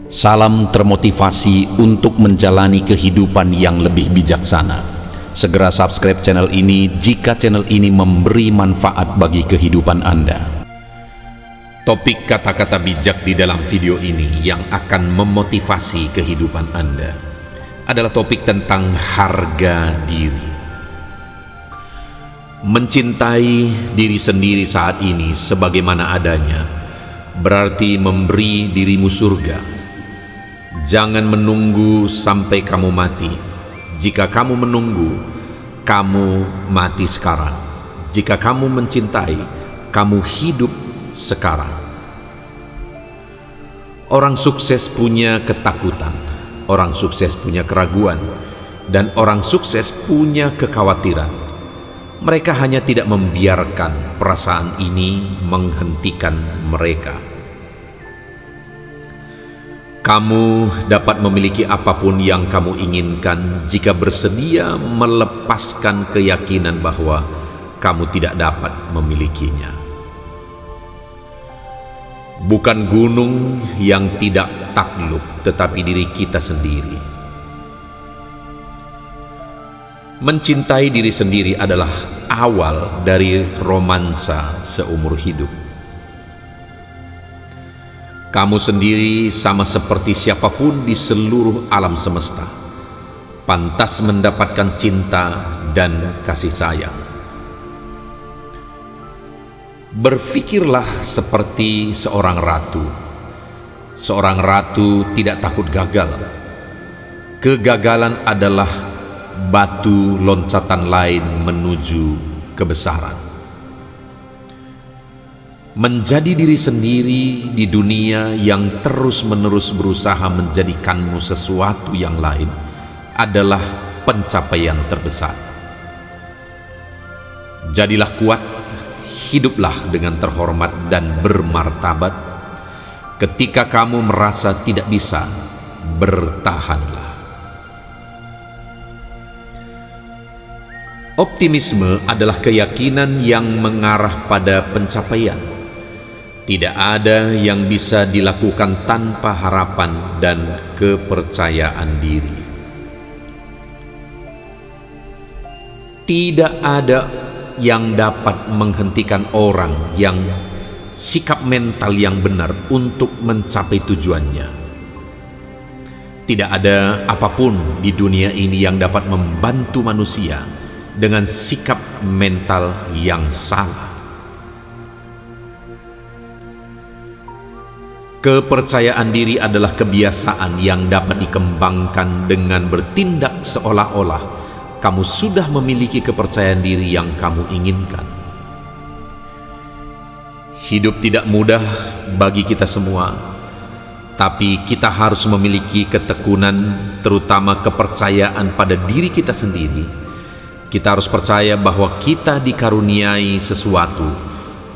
Salam termotivasi untuk menjalani kehidupan yang lebih bijaksana. Segera subscribe channel ini jika channel ini memberi manfaat bagi kehidupan Anda. Topik kata-kata bijak di dalam video ini yang akan memotivasi kehidupan Anda adalah topik tentang harga diri. Mencintai diri sendiri saat ini sebagaimana adanya berarti memberi dirimu surga. Jangan menunggu sampai kamu mati. Jika kamu menunggu, kamu mati sekarang. Jika kamu mencintai, kamu hidup sekarang. Orang sukses punya ketakutan, orang sukses punya keraguan, dan orang sukses punya kekhawatiran. Mereka hanya tidak membiarkan perasaan ini menghentikan mereka. Kamu dapat memiliki apapun yang kamu inginkan jika bersedia melepaskan keyakinan bahwa kamu tidak dapat memilikinya. Bukan gunung yang tidak takluk, tetapi diri kita sendiri. Mencintai diri sendiri adalah awal dari romansa seumur hidup. Kamu sendiri sama seperti siapapun di seluruh alam semesta, pantas mendapatkan cinta dan kasih sayang. Berpikirlah seperti seorang ratu. Seorang ratu tidak takut gagal. Kegagalan adalah batu loncatan lain menuju kebesaran. Menjadi diri sendiri di dunia yang terus-menerus berusaha menjadikanmu sesuatu yang lain adalah pencapaian terbesar. Jadilah kuat, hiduplah dengan terhormat dan bermartabat. Ketika kamu merasa tidak bisa, bertahanlah. Optimisme adalah keyakinan yang mengarah pada pencapaian. Tidak ada yang bisa dilakukan tanpa harapan dan kepercayaan diri. Tidak ada yang dapat menghentikan orang yang sikap mental yang benar untuk mencapai tujuannya. Tidak ada apapun di dunia ini yang dapat membantu manusia dengan sikap mental yang salah. Kepercayaan diri adalah kebiasaan yang dapat dikembangkan dengan bertindak seolah-olah kamu sudah memiliki kepercayaan diri yang kamu inginkan. Hidup tidak mudah bagi kita semua, tapi kita harus memiliki ketekunan, terutama kepercayaan pada diri kita sendiri. Kita harus percaya bahwa kita dikaruniai sesuatu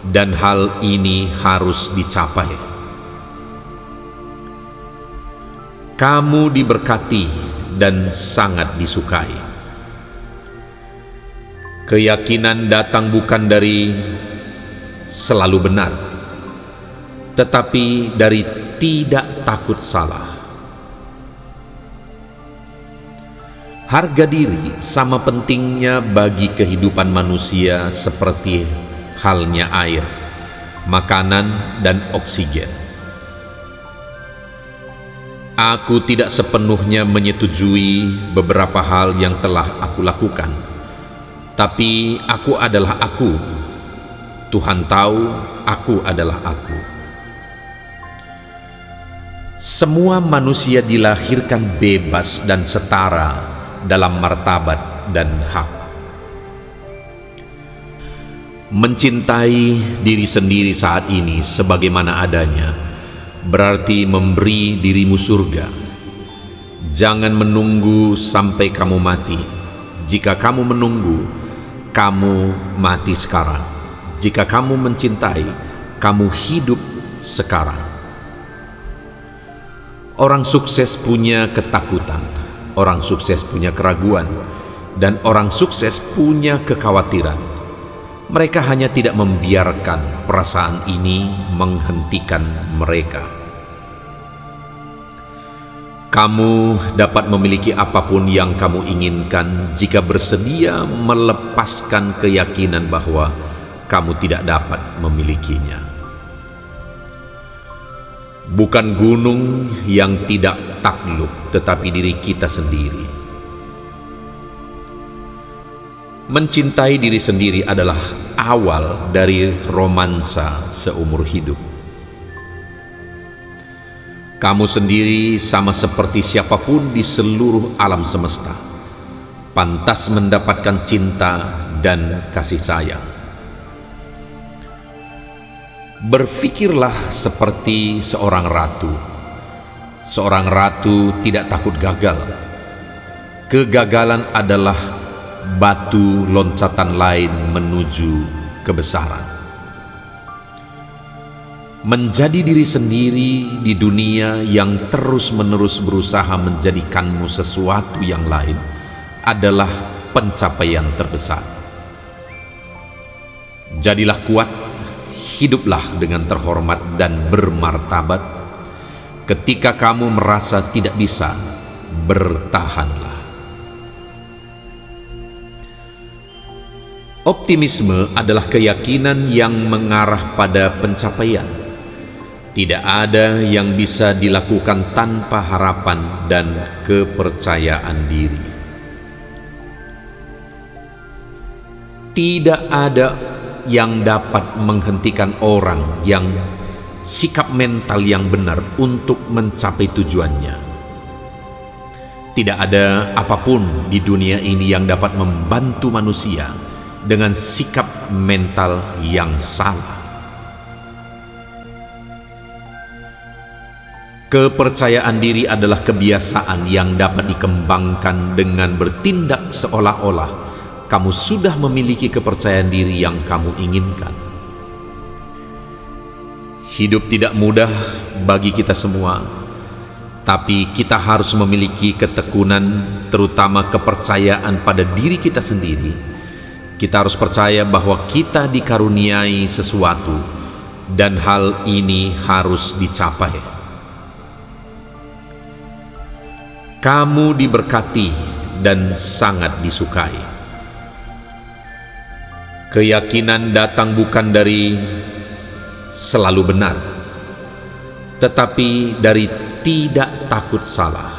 dan hal ini harus dicapai. Kamu diberkati dan sangat disukai. Keyakinan datang bukan dari selalu benar, tetapi dari tidak takut salah. Harga diri sama pentingnya bagi kehidupan manusia seperti halnya air, makanan, dan oksigen. Aku tidak sepenuhnya menyetujui beberapa hal yang telah aku lakukan, tapi aku adalah aku. Tuhan tahu aku adalah aku. Semua manusia dilahirkan bebas dan setara dalam martabat dan hak. Mencintai diri sendiri saat ini sebagaimana adanya berarti memberi dirimu surga. Jangan menunggu sampai kamu mati. Jika kamu menunggu, kamu mati sekarang. Jika kamu mencintai, kamu hidup sekarang. Orang sukses punya ketakutan, orang sukses punya keraguan, dan orang sukses punya kekhawatiran. Mereka hanya tidak membiarkan perasaan ini menghentikan mereka. Kamu dapat memiliki apapun yang kamu inginkan jika bersedia melepaskan keyakinan bahwa kamu tidak dapat memilikinya. Bukan gunung yang tidak takluk, tetapi diri kita sendiri. Mencintai diri sendiri adalah awal dari romansa seumur hidup. Kamu sendiri sama seperti siapapun di seluruh alam semesta, pantas mendapatkan cinta dan kasih sayang. Berpikirlah seperti seorang ratu. Seorang ratu tidak takut gagal. Kegagalan adalah batu loncatan lain menuju kebesaran. Menjadi diri sendiri di dunia yang terus-menerus berusaha menjadikanmu sesuatu yang lain adalah pencapaian terbesar. Jadilah kuat, hiduplah dengan terhormat dan bermartabat. Ketika kamu merasa tidak bisa, bertahanlah. Optimisme adalah keyakinan yang mengarah pada pencapaian. Tidak ada yang bisa dilakukan tanpa harapan dan kepercayaan diri. Tidak ada yang dapat menghentikan orang yang sikap mental yang benar untuk mencapai tujuannya. Tidak ada apapun di dunia ini yang dapat membantu manusia dengan sikap mental yang salah. Kepercayaan diri adalah kebiasaan yang dapat dikembangkan dengan bertindak seolah-olah kamu sudah memiliki kepercayaan diri yang kamu inginkan. Hidup tidak mudah bagi kita semua, tapi kita harus memiliki ketekunan, terutama kepercayaan pada diri kita sendiri. Kita harus percaya bahwa kita dikaruniai sesuatu dan hal ini harus dicapai. Kamu diberkati dan sangat disukai. Keyakinan datang bukan dari selalu benar, tetapi dari tidak takut salah.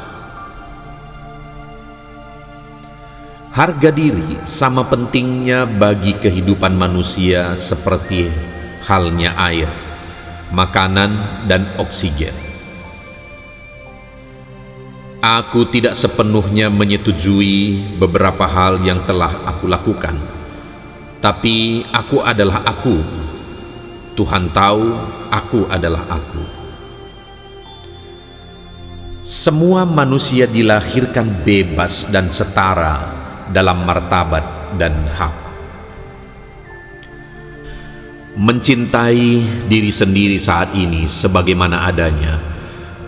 Harga diri sama pentingnya bagi kehidupan manusia seperti halnya air, makanan, dan oksigen. Aku tidak sepenuhnya menyetujui beberapa hal yang telah aku lakukan, tapi aku adalah aku. Tuhan tahu aku adalah aku. Semua manusia dilahirkan bebas dan setara dalam martabat dan hak. Mencintai diri sendiri saat ini sebagaimana adanya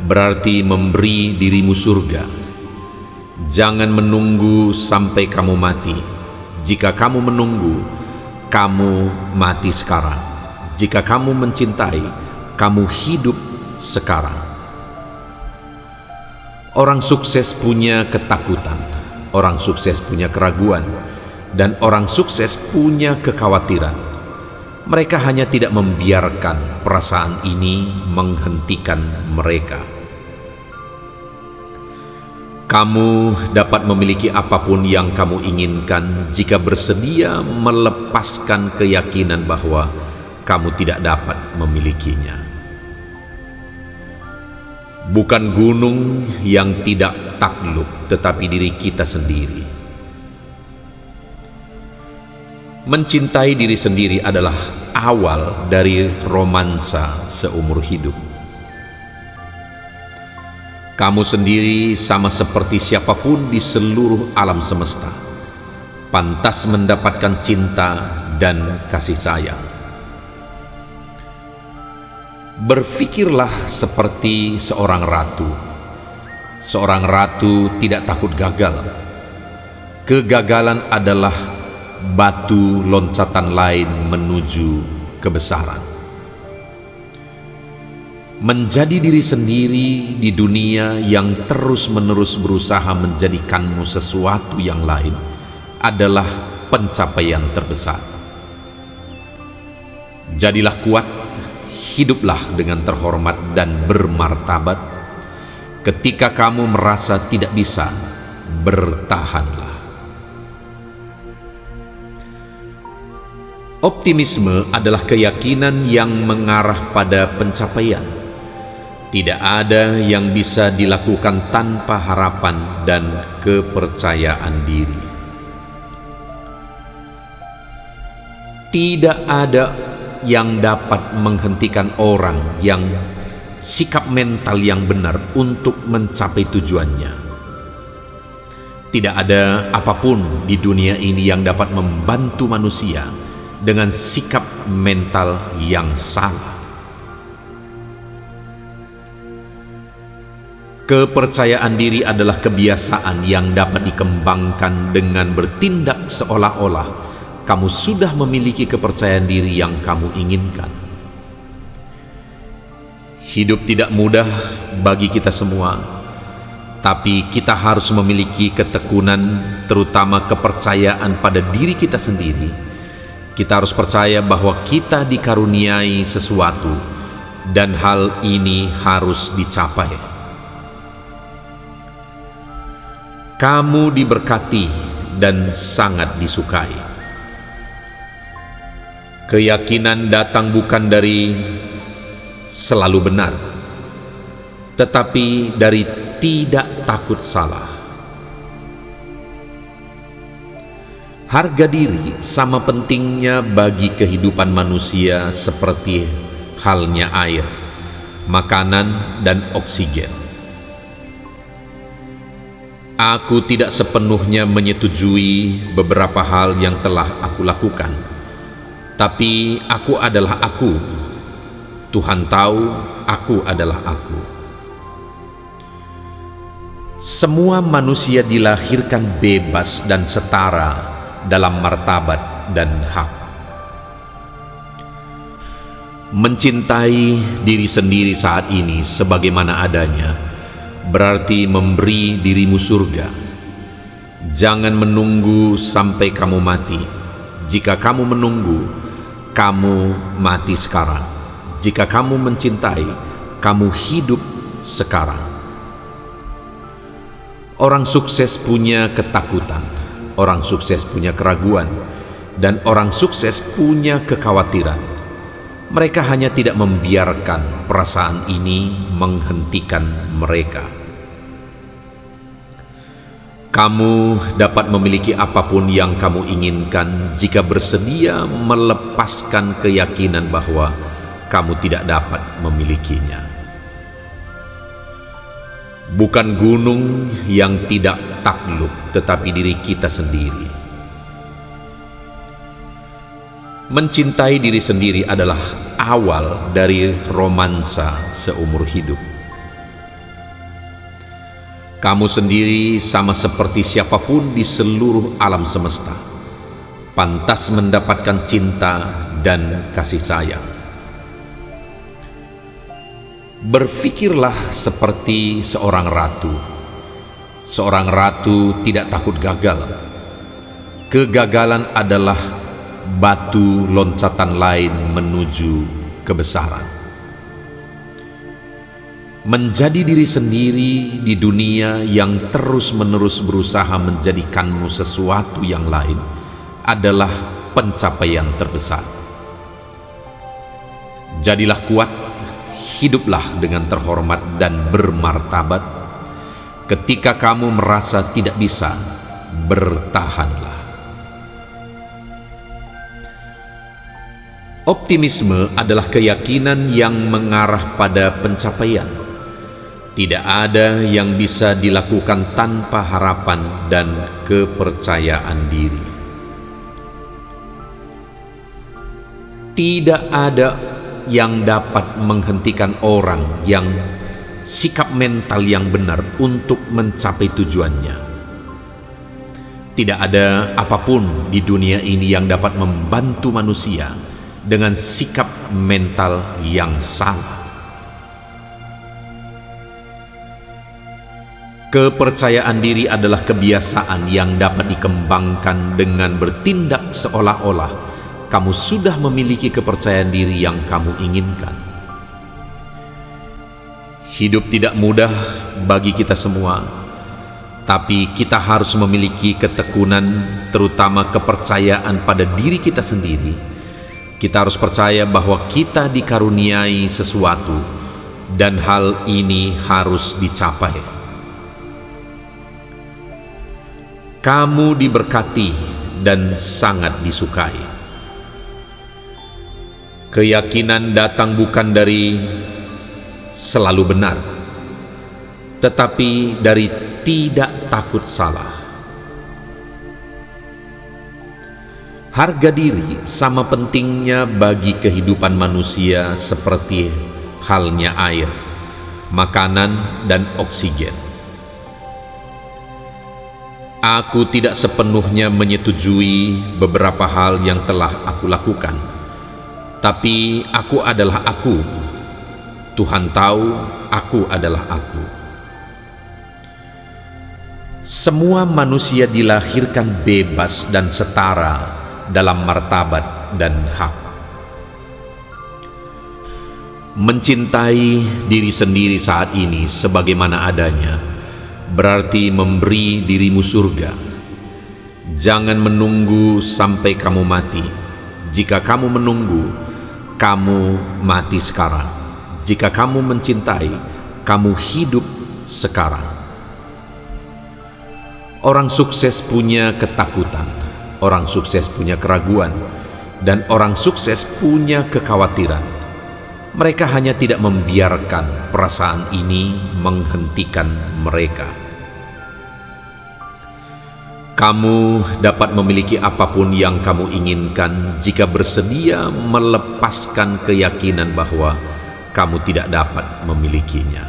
berarti memberi dirimu surga. Jangan menunggu sampai kamu mati. Jika kamu menunggu, kamu mati sekarang. Jika kamu mencintai, kamu hidup sekarang. Orang sukses punya ketakutan, orang sukses punya keraguan, dan orang sukses punya kekhawatiran. Mereka hanya tidak membiarkan perasaan ini menghentikan mereka. Kamu dapat memiliki apapun yang kamu inginkan jika bersedia melepaskan keyakinan bahwa kamu tidak dapat memilikinya. Bukan gunung yang tidak takluk, tetapi diri kita sendiri. Mencintai diri sendiri adalah awal dari romansa seumur hidup. Kamu sendiri sama seperti siapapun di seluruh alam semesta, pantas mendapatkan cinta dan kasih sayang. Berpikirlah seperti seorang ratu. Seorang ratu tidak takut gagal. Kegagalan adalah batu loncatan lain menuju kebesaran. Menjadi diri sendiri di dunia yang terus-menerus berusaha menjadikanmu sesuatu yang lain adalah pencapaian terbesar. Jadilah kuat, hiduplah dengan terhormat dan bermartabat. Ketika kamu merasa tidak bisa, bertahanlah. Optimisme adalah keyakinan yang mengarah pada pencapaian. Tidak ada yang bisa dilakukan tanpa harapan dan kepercayaan diri. Tidak ada yang dapat menghentikan orang yang sikap mental yang benar untuk mencapai tujuannya. Tidak ada apapun di dunia ini yang dapat membantu manusia dengan sikap mental yang salah. Kepercayaan diri adalah kebiasaan yang dapat dikembangkan dengan bertindak seolah-olah kamu sudah memiliki kepercayaan diri yang kamu inginkan. Hidup tidak mudah bagi kita semua, tapi kita harus memiliki ketekunan, terutama kepercayaan pada diri kita sendiri. Kita harus percaya bahwa kita dikaruniai sesuatu dan hal ini harus dicapai. Kamu diberkati dan sangat disukai. Keyakinan datang bukan dari selalu benar, tetapi dari tidak takut salah. Harga diri sama pentingnya bagi kehidupan manusia seperti halnya air, makanan, dan oksigen. Aku tidak sepenuhnya menyetujui beberapa hal yang telah aku lakukan, tapi aku adalah aku. Tuhan tahu aku adalah aku. Semua manusia dilahirkan bebas dan setara dalam martabat dan hak. Mencintai diri sendiri saat ini sebagaimana adanya berarti memberi dirimu surga. Jangan menunggu sampai kamu mati. Jika kamu menunggu, kamu mati sekarang. Jika kamu mencintai, kamu hidup sekarang. Orang sukses punya ketakutan, orang sukses punya keraguan, dan orang sukses punya kekhawatiran. Mereka hanya tidak membiarkan perasaan ini menghentikan mereka. Kamu dapat memiliki apapun yang kamu inginkan jika bersedia melepaskan keyakinan bahwa kamu tidak dapat memilikinya. Bukan gunung yang tidak takluk, tetapi diri kita sendiri. Mencintai diri sendiri adalah awal dari romansa seumur hidup. Kamu sendiri sama seperti siapapun di seluruh alam semesta, pantas mendapatkan cinta dan kasih sayang. Berfikirlah seperti seorang ratu. Seorang ratu tidak takut gagal. Kegagalan adalah batu loncatan lain menuju kebesaran. Menjadi diri sendiri di dunia yang terus-menerus berusaha menjadikanmu sesuatu yang lain adalah pencapaian terbesar. Jadilah kuat, hiduplah dengan terhormat dan bermartabat. Ketika kamu merasa tidak bisa, bertahanlah. Optimisme adalah keyakinan yang mengarah pada pencapaian. Tidak ada yang bisa dilakukan tanpa harapan dan kepercayaan diri. Tidak ada yang dapat menghentikan orang yang sikap mental yang benar untuk mencapai tujuannya. Tidak ada apapun di dunia ini yang dapat membantu manusia dengan sikap mental yang salah. Kepercayaan diri adalah kebiasaan yang dapat dikembangkan dengan bertindak seolah-olah kamu sudah memiliki kepercayaan diri yang kamu inginkan. Hidup tidak mudah bagi kita semua, tapi kita harus memiliki ketekunan, terutama kepercayaan pada diri kita sendiri. Kita harus percaya bahwa kita dikaruniai sesuatu, dan hal ini harus dicapai. Kamu diberkati dan sangat disukai. Keyakinan datang bukan dari selalu benar, tetapi dari tidak takut salah. Harga diri sama pentingnya bagi kehidupan manusia seperti halnya air, makanan, dan oksigen. Aku tidak sepenuhnya menyetujui beberapa hal yang telah aku lakukan, tapi aku adalah aku. Tuhan tahu aku adalah aku. Semua manusia dilahirkan bebas dan setara dalam martabat dan hak. Mencintai diri sendiri saat ini sebagaimana adanya berarti memberi dirimu surga. Jangan menunggu sampai kamu mati. Jika kamu menunggu, kamu mati sekarang. Jika kamu mencintai, kamu hidup sekarang. Orang sukses punya ketakutan, orang sukses punya keraguan, dan orang sukses punya kekhawatiran. Mereka hanya tidak membiarkan perasaan ini menghentikan mereka. Kamu dapat memiliki apapun yang kamu inginkan jika bersedia melepaskan keyakinan bahwa kamu tidak dapat memilikinya.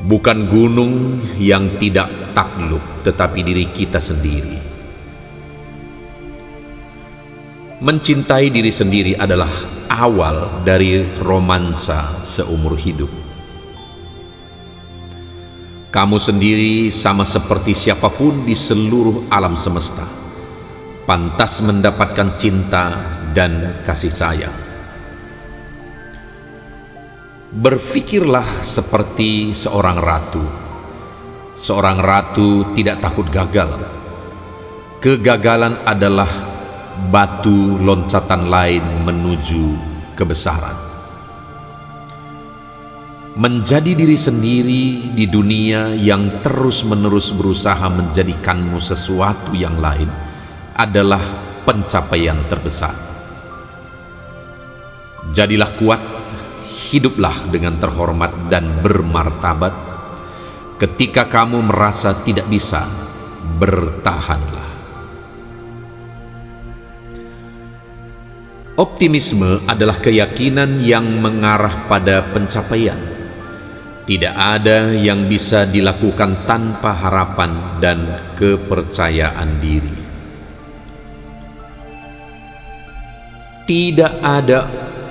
Bukan gunung yang tidak takluk, tetapi diri kita sendiri. Mencintai diri sendiri adalah awal dari romansa seumur hidup. Kamu sendiri sama seperti siapapun di seluruh alam semesta, pantas mendapatkan cinta dan kasih sayang. Berpikirlah seperti seorang ratu. Seorang ratu tidak takut gagal. Kegagalan adalah batu loncatan lain menuju kebesaran. Menjadi diri sendiri di dunia yang terus-menerus berusaha menjadikanmu sesuatu yang lain adalah pencapaian terbesar. Jadilah kuat, hiduplah dengan terhormat dan bermartabat. Ketika kamu merasa tidak bisa, bertahanlah. Optimisme adalah keyakinan yang mengarah pada pencapaian. Tidak ada yang bisa dilakukan tanpa harapan dan kepercayaan diri. Tidak ada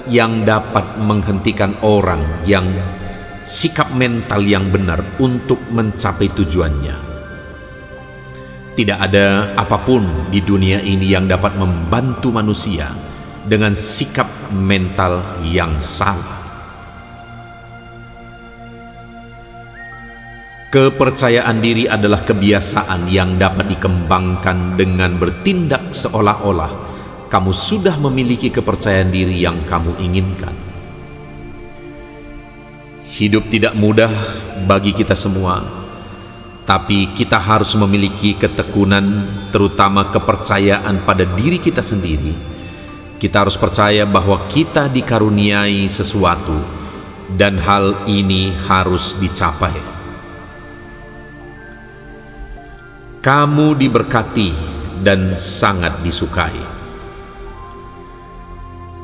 yang dapat menghentikan orang yang sikap mental yang benar untuk mencapai tujuannya. Tidak ada apapun di dunia ini yang dapat membantu manusia dengan sikap mental yang salah. Kepercayaan diri adalah kebiasaan yang dapat dikembangkan dengan bertindak seolah-olah kamu sudah memiliki kepercayaan diri yang kamu inginkan. Hidup tidak mudah bagi kita semua, tapi kita harus memiliki ketekunan, terutama kepercayaan pada diri kita sendiri. Kita harus percaya bahwa kita dikaruniai sesuatu, dan hal ini harus dicapai. Kamu diberkati dan sangat disukai.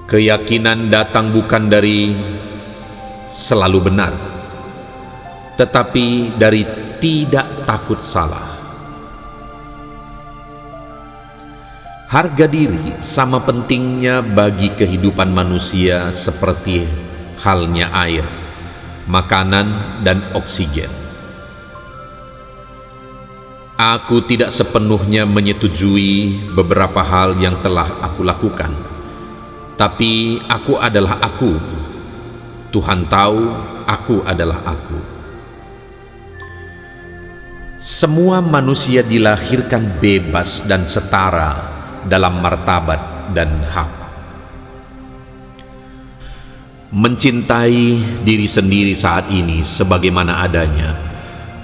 Keyakinan datang bukan dari selalu benar, tetapi dari tidak takut salah. Harga diri sama pentingnya bagi kehidupan manusia seperti halnya air, makanan, dan oksigen. Aku tidak sepenuhnya menyetujui beberapa hal yang telah aku lakukan, tapi aku adalah aku. Tuhan tahu aku adalah aku. Semua manusia dilahirkan bebas dan setara dalam martabat dan hak. Mencintai diri sendiri saat ini sebagaimana adanya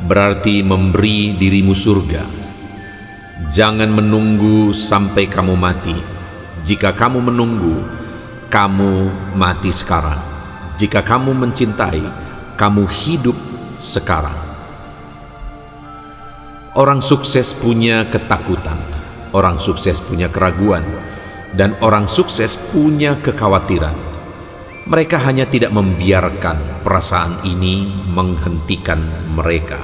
berarti memberi dirimu surga. Jangan menunggu sampai kamu mati. Jika kamu menunggu, kamu mati sekarang. Jika kamu mencintai, kamu hidup sekarang. Orang sukses punya ketakutan, orang sukses punya keraguan, dan orang sukses punya kekhawatiran. Mereka hanya tidak membiarkan perasaan ini menghentikan mereka.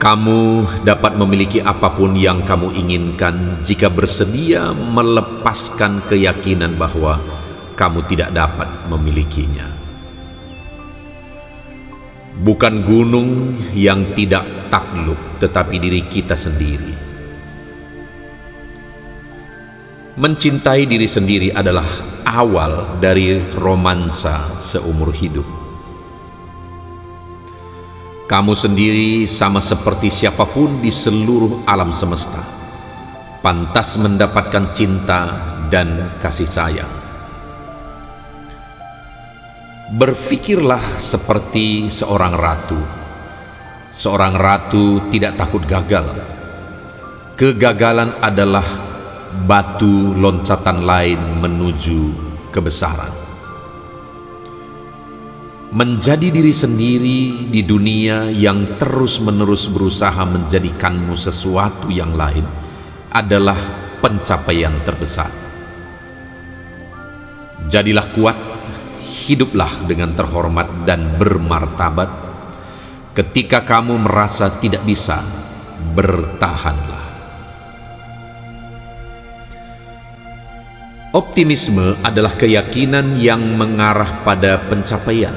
Kamu dapat memiliki apapun yang kamu inginkan jika bersedia melepaskan keyakinan bahwa kamu tidak dapat memilikinya. Bukan gunung yang tidak takluk, tetapi diri kita sendiri. Mencintai diri sendiri adalah awal dari romansa seumur hidup. Kamu sendiri sama seperti siapapun di seluruh alam semesta, pantas mendapatkan cinta dan kasih sayang. Berpikirlah seperti seorang ratu. Seorang ratu tidak takut gagal. Kegagalan adalah batu loncatan lain menuju kebesaran. Menjadi diri sendiri di dunia yang terus-menerus berusaha menjadikanmu sesuatu yang lain adalah pencapaian terbesar. Jadilah kuat, hiduplah dengan terhormat dan bermartabat. Ketika kamu merasa tidak bisa, bertahanlah. Optimisme adalah keyakinan yang mengarah pada pencapaian.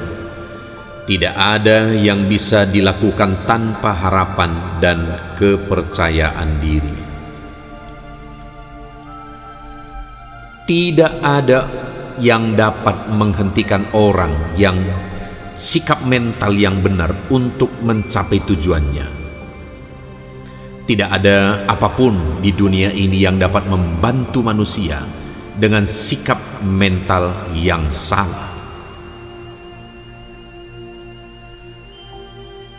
Tidak ada yang bisa dilakukan tanpa harapan dan kepercayaan diri. Tidak ada yang dapat menghentikan orang yang sikap mental yang benar untuk mencapai tujuannya. Tidak ada apapun di dunia ini yang dapat membantu manusia dengan sikap mental yang salah.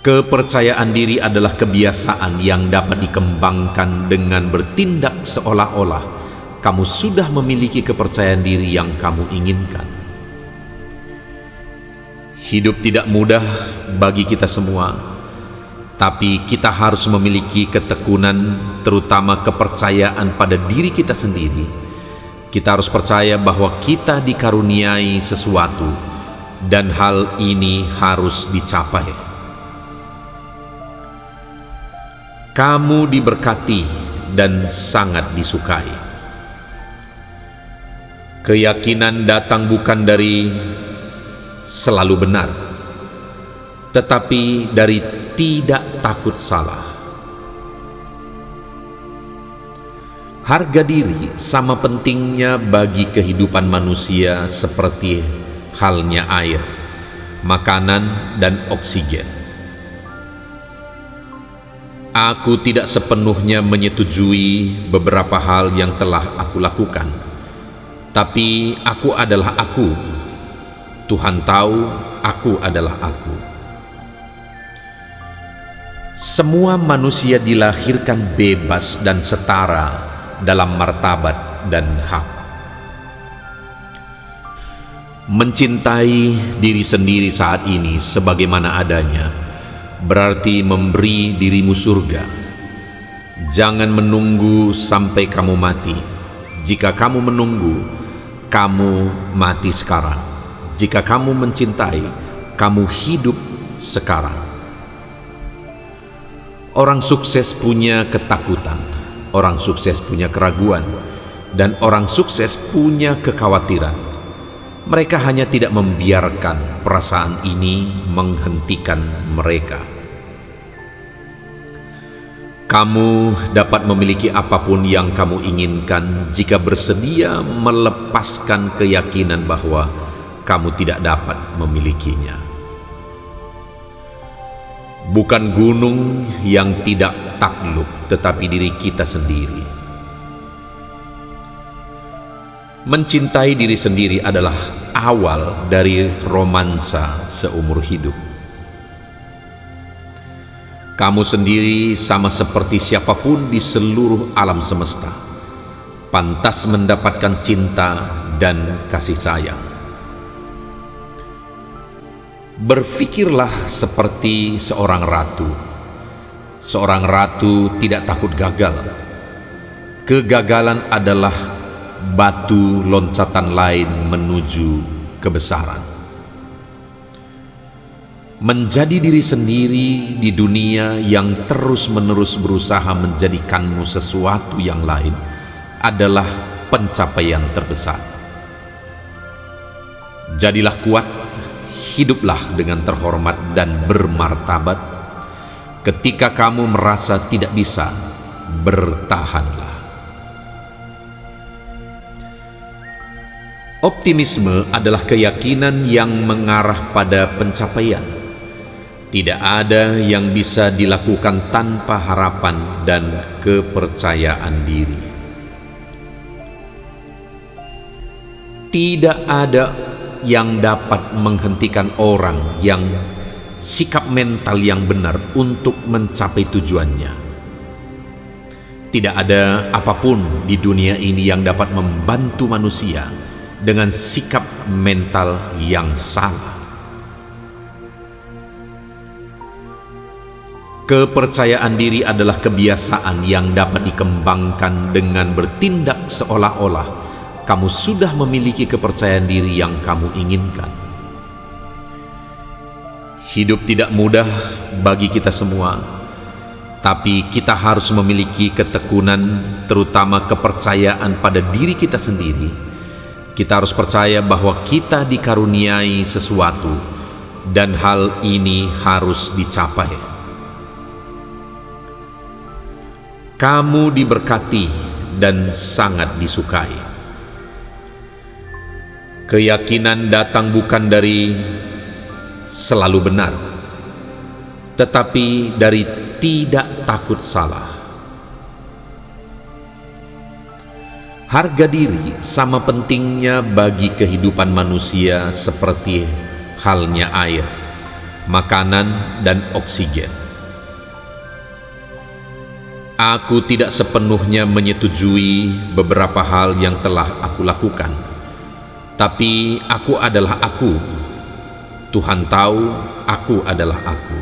Kepercayaan diri adalah kebiasaan yang dapat dikembangkan dengan bertindak seolah-olah kamu sudah memiliki kepercayaan diri yang kamu inginkan. Hidup tidak mudah bagi kita semua, tapi kita harus memiliki ketekunan, terutama kepercayaan pada diri kita sendiri. Kita harus percaya bahwa kita dikaruniai sesuatu dan hal ini harus dicapai. Kamu diberkati dan sangat disukai. Keyakinan datang bukan dari selalu benar, tetapi dari tidak takut salah. Harga diri sama pentingnya bagi kehidupan manusia seperti halnya air, makanan, dan oksigen. Aku tidak sepenuhnya menyetujui beberapa hal yang telah aku lakukan, tapi aku adalah aku. Tuhan tahu aku adalah aku. Semua manusia dilahirkan bebas dan setara dalam martabat dan hak. Mencintai diri sendiri saat ini sebagaimana adanya berarti memberi dirimu surga. Jangan menunggu sampai kamu mati. Jika kamu menunggu, kamu mati sekarang. Jika kamu mencintai, kamu hidup sekarang. Orang sukses punya ketakutan, orang sukses punya keraguan, dan orang sukses punya kekhawatiran. Mereka hanya tidak membiarkan perasaan ini menghentikan mereka. Kamu dapat memiliki apapun yang kamu inginkan jika bersedia melepaskan keyakinan bahwa kamu tidak dapat memilikinya. Bukan gunung yang tidak takluk, tetapi diri kita sendiri. Mencintai diri sendiri adalah awal dari romansa seumur hidup. Kamu sendiri sama seperti siapapun di seluruh alam semesta, pantas mendapatkan cinta dan kasih sayang. Berpikirlah seperti seorang ratu. Seorang ratu tidak takut gagal. Kegagalan adalah batu loncatan lain menuju kebesaran. Menjadi diri sendiri di dunia yang terus-menerus berusaha menjadikanmu sesuatu yang lain adalah pencapaian terbesar. Jadilah kuat, hiduplah dengan terhormat dan bermartabat. Ketika kamu merasa tidak bisa, bertahanlah. Optimisme adalah keyakinan yang mengarah pada pencapaian. Tidak ada yang bisa dilakukan tanpa harapan dan kepercayaan diri. Tidak ada yang dapat menghentikan orang yang sikap mental yang benar untuk mencapai tujuannya. Tidak ada apapun di dunia ini yang dapat membantu manusia dengan sikap mental yang salah. Kepercayaan diri adalah kebiasaan yang dapat dikembangkan dengan bertindak seolah-olah kamu sudah memiliki kepercayaan diri yang kamu inginkan. Hidup tidak mudah bagi kita semua, tapi kita harus memiliki ketekunan, terutama kepercayaan pada diri kita sendiri. Kita harus percaya bahwa kita dikaruniai sesuatu dan hal ini harus dicapai. Kamu diberkati dan sangat disukai. Keyakinan datang bukan dari selalu benar, tetapi dari tidak takut salah. Harga diri sama pentingnya bagi kehidupan manusia seperti halnya air, makanan, dan oksigen. Aku tidak sepenuhnya menyetujui beberapa hal yang telah aku lakukan, tapi aku adalah aku. Tuhan tahu aku adalah aku.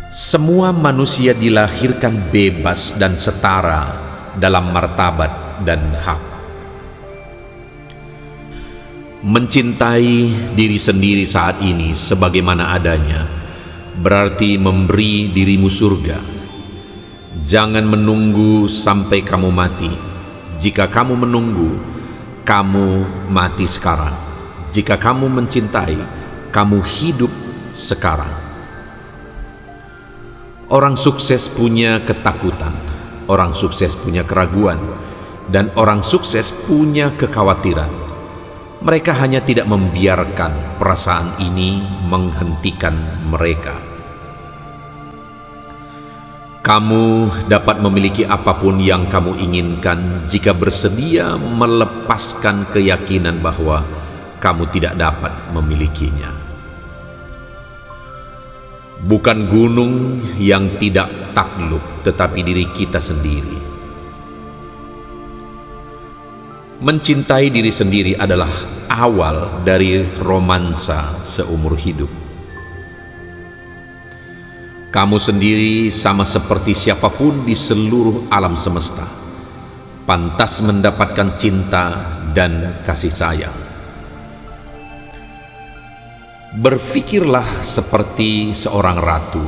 Semua manusia dilahirkan bebas dan setara dalam martabat dan hak. Mencintai diri sendiri saat ini sebagaimana adanya berarti memberi dirimu surga. Jangan menunggu sampai kamu mati. Jika kamu menunggu, kamu mati sekarang. Jika kamu mencintai, kamu hidup sekarang. Orang sukses punya ketakutan, orang sukses punya keraguan, dan orang sukses punya kekhawatiran. Mereka hanya tidak membiarkan perasaan ini menghentikan mereka. Kamu dapat memiliki apapun yang kamu inginkan jika bersedia melepaskan keyakinan bahwa kamu tidak dapat memilikinya. Bukan gunung yang tidak takluk, tetapi diri kita sendiri. Mencintai diri sendiri adalah awal dari romansa seumur hidup. Kamu sendiri sama seperti siapapun di seluruh alam semesta, pantas mendapatkan cinta dan kasih sayang. Berpikirlah seperti seorang ratu.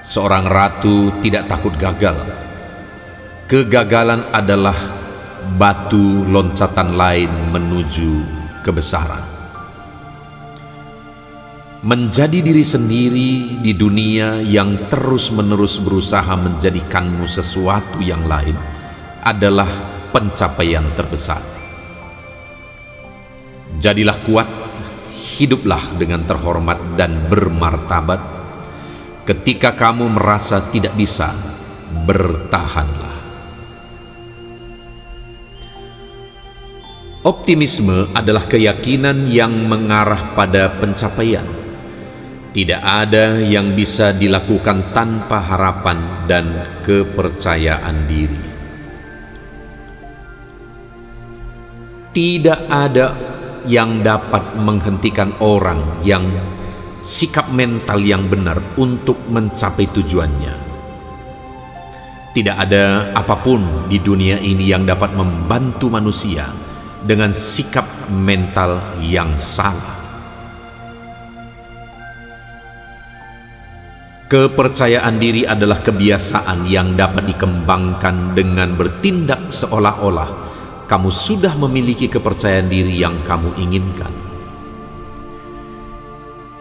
Seorang ratu tidak takut gagal. Kegagalan adalah batu loncatan lain menuju kebesaran. Menjadi diri sendiri di dunia yang terus-menerus berusaha menjadikanmu sesuatu yang lain adalah pencapaian terbesar. Jadilah kuat, hiduplah dengan terhormat dan bermartabat. Ketika kamu merasa tidak bisa, bertahanlah. Optimisme adalah keyakinan yang mengarah pada pencapaian. Tidak ada yang bisa dilakukan tanpa harapan dan kepercayaan diri. Tidak ada yang dapat menghentikan orang yang sikap mental yang benar untuk mencapai tujuannya. Tidak ada apapun di dunia ini yang dapat membantu manusia dengan sikap mental yang salah. Kepercayaan diri adalah kebiasaan yang dapat dikembangkan dengan bertindak seolah-olah kamu sudah memiliki kepercayaan diri yang kamu inginkan.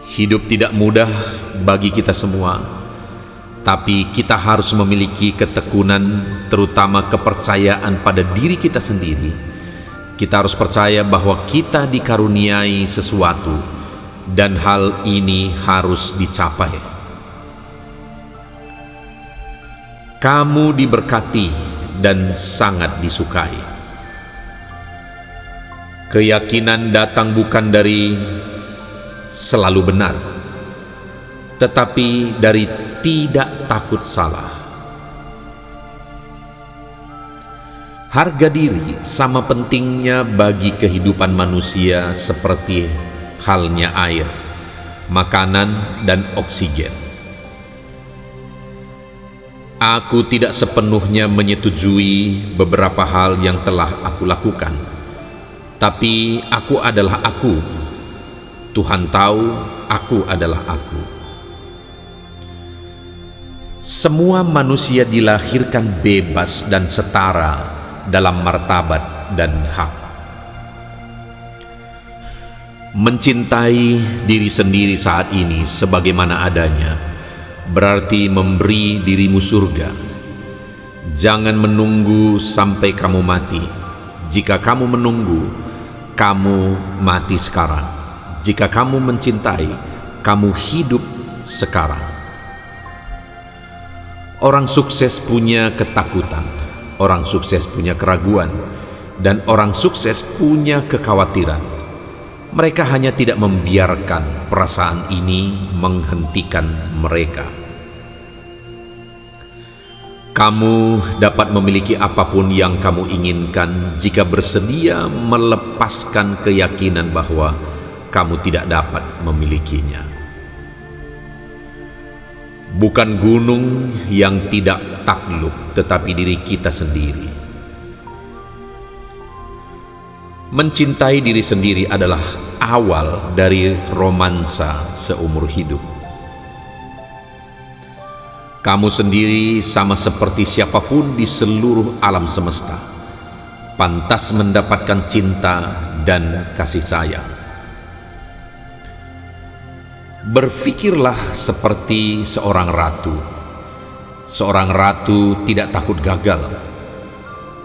Hidup tidak mudah bagi kita semua, tapi kita harus memiliki ketekunan, terutama kepercayaan pada diri kita sendiri. Kita harus percaya bahwa kita dikaruniai sesuatu dan hal ini harus dicapai. Kamu diberkati dan sangat disukai. Keyakinan datang bukan dari selalu benar, tetapi dari tidak takut salah. Harga diri sama pentingnya bagi kehidupan manusia seperti halnya air, makanan, dan oksigen. Aku tidak sepenuhnya menyetujui beberapa hal yang telah aku lakukan, tapi aku adalah aku. Tuhan tahu aku adalah aku. Semua manusia dilahirkan bebas dan setara dalam martabat dan hak. Mencintai diri sendiri saat ini sebagaimana adanya berarti memberi dirimu surga. Jangan menunggu sampai kamu mati. Jika kamu menunggu, kamu mati sekarang. Jika kamu mencintai, kamu hidup sekarang. Orang sukses punya ketakutan, orang sukses punya keraguan, dan orang sukses punya kekhawatiran. Mereka hanya tidak membiarkan perasaan ini menghentikan mereka. Kamu dapat memiliki apapun yang kamu inginkan jika bersedia melepaskan keyakinan bahwa kamu tidak dapat memilikinya. Bukan gunung yang tidak takluk, tetapi diri kita sendiri. Mencintai diri sendiri adalah awal dari romansa seumur hidup. Kamu sendiri sama seperti siapapun di seluruh alam semesta, pantas mendapatkan cinta dan kasih sayang. Berfikirlah seperti seorang ratu. Seorang ratu tidak takut gagal.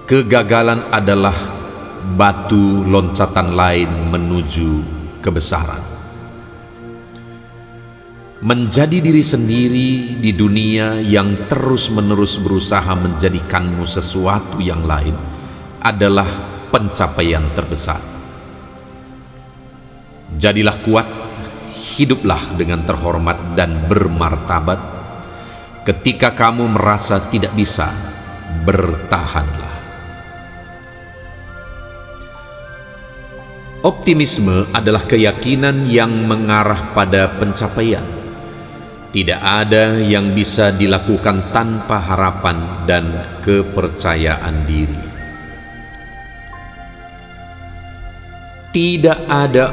Kegagalan adalah batu loncatan lain menuju kebesaran. Menjadi diri sendiri di dunia yang terus-menerus berusaha menjadikanmu sesuatu yang lain adalah pencapaian terbesar. Jadilah kuat, hiduplah dengan terhormat dan bermartabat. Ketika kamu merasa tidak bisa, bertahanlah. Optimisme adalah keyakinan yang mengarah pada pencapaian. Tidak ada yang bisa dilakukan tanpa harapan dan kepercayaan diri. Tidak ada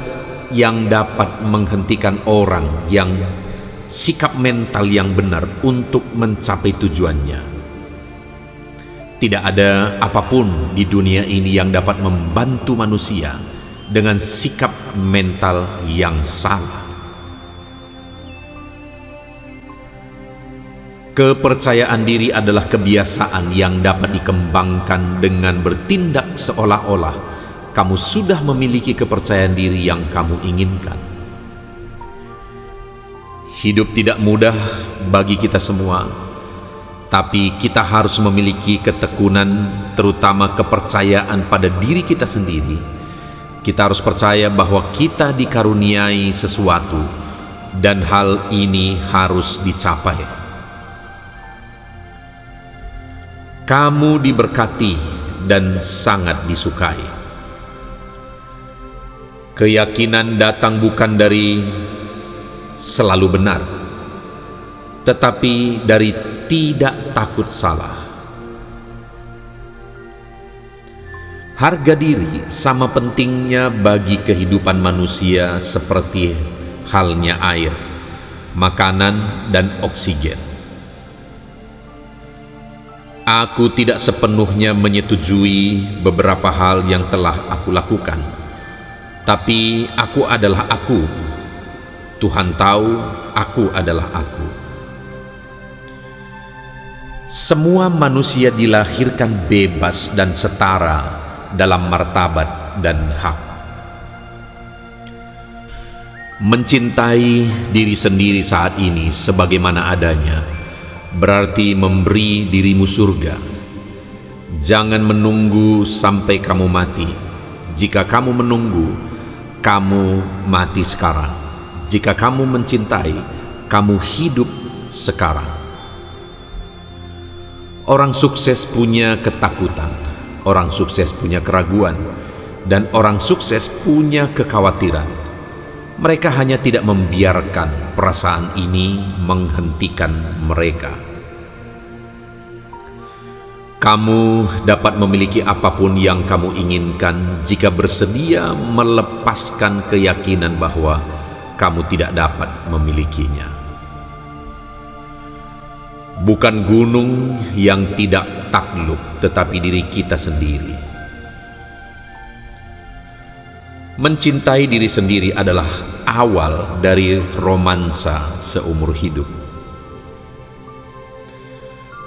yang dapat menghentikan orang yang sikap mental yang benar untuk mencapai tujuannya. Tidak ada apapun di dunia ini yang dapat membantu manusia dengan sikap mental yang salah. Kepercayaan diri adalah kebiasaan yang dapat dikembangkan dengan bertindak seolah-olah kamu sudah memiliki kepercayaan diri yang kamu inginkan. Hidup tidak mudah bagi kita semua, tapi kita harus memiliki ketekunan, terutama kepercayaan pada diri kita sendiri. Kita harus percaya bahwa kita dikaruniai sesuatu dan hal ini harus dicapai. Kamu diberkati dan sangat disukai. Keyakinan datang bukan dari selalu benar, tetapi dari tidak takut salah. Harga diri sama pentingnya bagi kehidupan manusia seperti halnya air, makanan, dan oksigen. Aku tidak sepenuhnya menyetujui beberapa hal yang telah aku lakukan, tapi aku adalah aku. Tuhan tahu aku adalah aku. Semua manusia dilahirkan bebas dan setara dalam martabat dan hak. Mencintai diri sendiri saat ini sebagaimana adanya berarti memberi dirimu surga. Jangan menunggu sampai kamu mati. Jika kamu menunggu, kamu mati sekarang. Jika kamu mencintai, kamu hidup sekarang. Orang sukses punya ketakutan, orang sukses punya keraguan, dan orang sukses punya kekhawatiran. Mereka hanya tidak membiarkan perasaan ini menghentikan mereka. Kamu dapat memiliki apapun yang kamu inginkan jika bersedia melepaskan keyakinan bahwa kamu tidak dapat memilikinya. Bukan gunung yang tidak takluk, tetapi diri kita sendiri. Mencintai diri sendiri adalah awal dari romansa seumur hidup.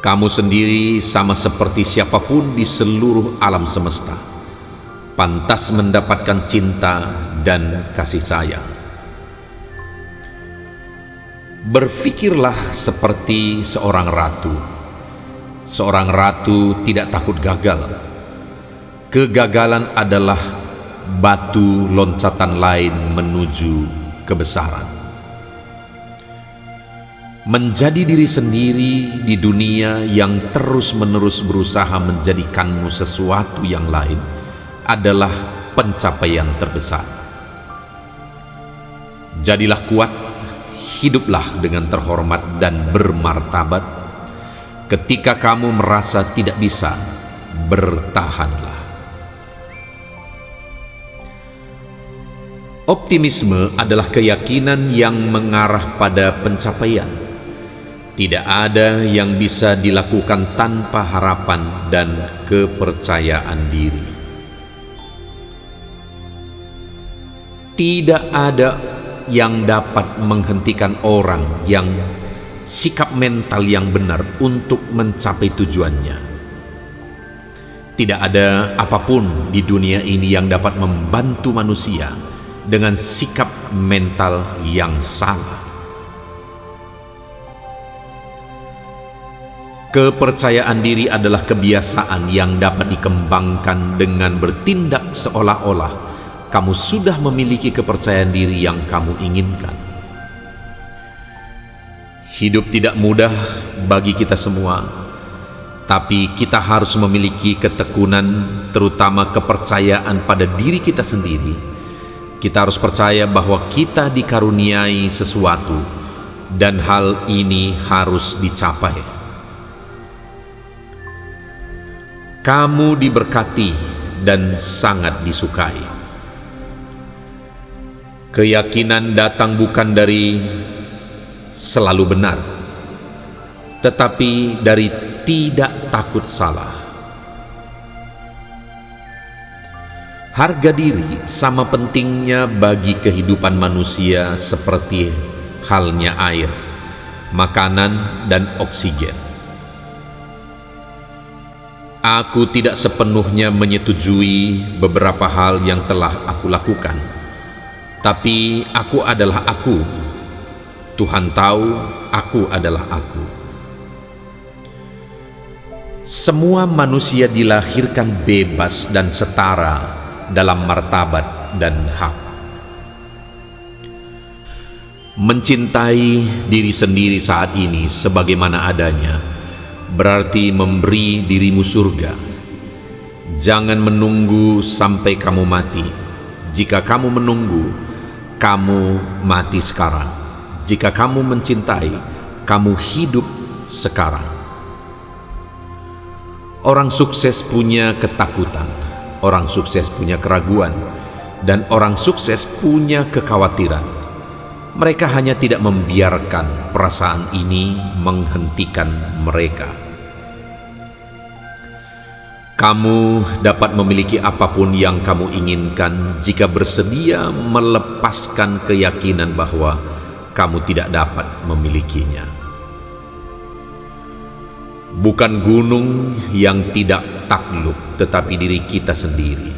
Kamu sendiri sama seperti siapapun di seluruh alam semesta, pantas mendapatkan cinta dan kasih sayang. Berpikirlah seperti seorang ratu. Seorang ratu tidak takut gagal. Kegagalan adalah batu loncatan lain menuju kebesaran. Menjadi diri sendiri di dunia yang terus-menerus berusaha menjadikanmu sesuatu yang lain adalah pencapaian terbesar. Jadilah kuat, hiduplah dengan terhormat dan bermartabat. Ketika kamu merasa tidak bisa, bertahanlah. Optimisme adalah keyakinan yang mengarah pada pencapaian. Tidak ada yang bisa dilakukan tanpa harapan dan kepercayaan diri. Tidak ada yang dapat menghentikan orang yang sikap mental yang benar untuk mencapai tujuannya. Tidak ada apapun di dunia ini yang dapat membantu manusia dengan sikap mental yang salah. Kepercayaan diri adalah kebiasaan yang dapat dikembangkan dengan bertindak seolah-olah kamu sudah memiliki kepercayaan diri yang kamu inginkan. Hidup tidak mudah bagi kita semua, tapi kita harus memiliki ketekunan, terutama kepercayaan pada diri kita sendiri. Kita harus percaya bahwa kita dikaruniai sesuatu dan hal ini harus dicapai. Kamu diberkati dan sangat disukai. Keyakinan datang bukan dari selalu benar, tetapi dari tidak takut salah. Harga diri sama pentingnya bagi kehidupan manusia seperti halnya air, makanan, dan oksigen. Aku tidak sepenuhnya menyetujui beberapa hal yang telah aku lakukan, tapi aku adalah aku. Tuhan tahu aku adalah aku. Semua manusia dilahirkan bebas dan setara dalam martabat dan hak. Mencintai diri sendiri saat ini sebagaimana adanya berarti memberi dirimu surga. Jangan menunggu sampai kamu mati. Jika kamu menunggu, kamu mati sekarang. Jika kamu mencintai, kamu hidup sekarang. Orang sukses punya ketakutan, orang sukses punya keraguan, dan orang sukses punya kekhawatiran. Mereka hanya tidak membiarkan perasaan ini menghentikan mereka. Kamu dapat memiliki apapun yang kamu inginkan jika bersedia melepaskan keyakinan bahwa kamu tidak dapat memilikinya. Bukan gunung yang tidak takluk, tetapi diri kita sendiri.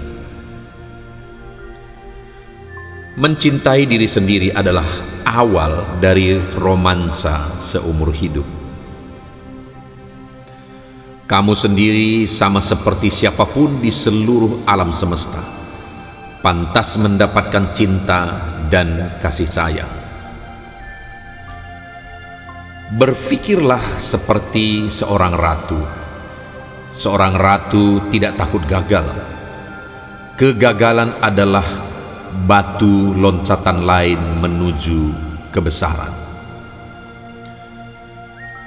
Mencintai diri sendiri adalah awal dari romansa seumur hidup. Kamu sendiri sama seperti siapapun di seluruh alam semesta, pantas mendapatkan cinta dan kasih sayang. Berpikirlah seperti seorang ratu. Seorang ratu tidak takut gagal. Kegagalan adalah batu loncatan lain menuju kebesaran.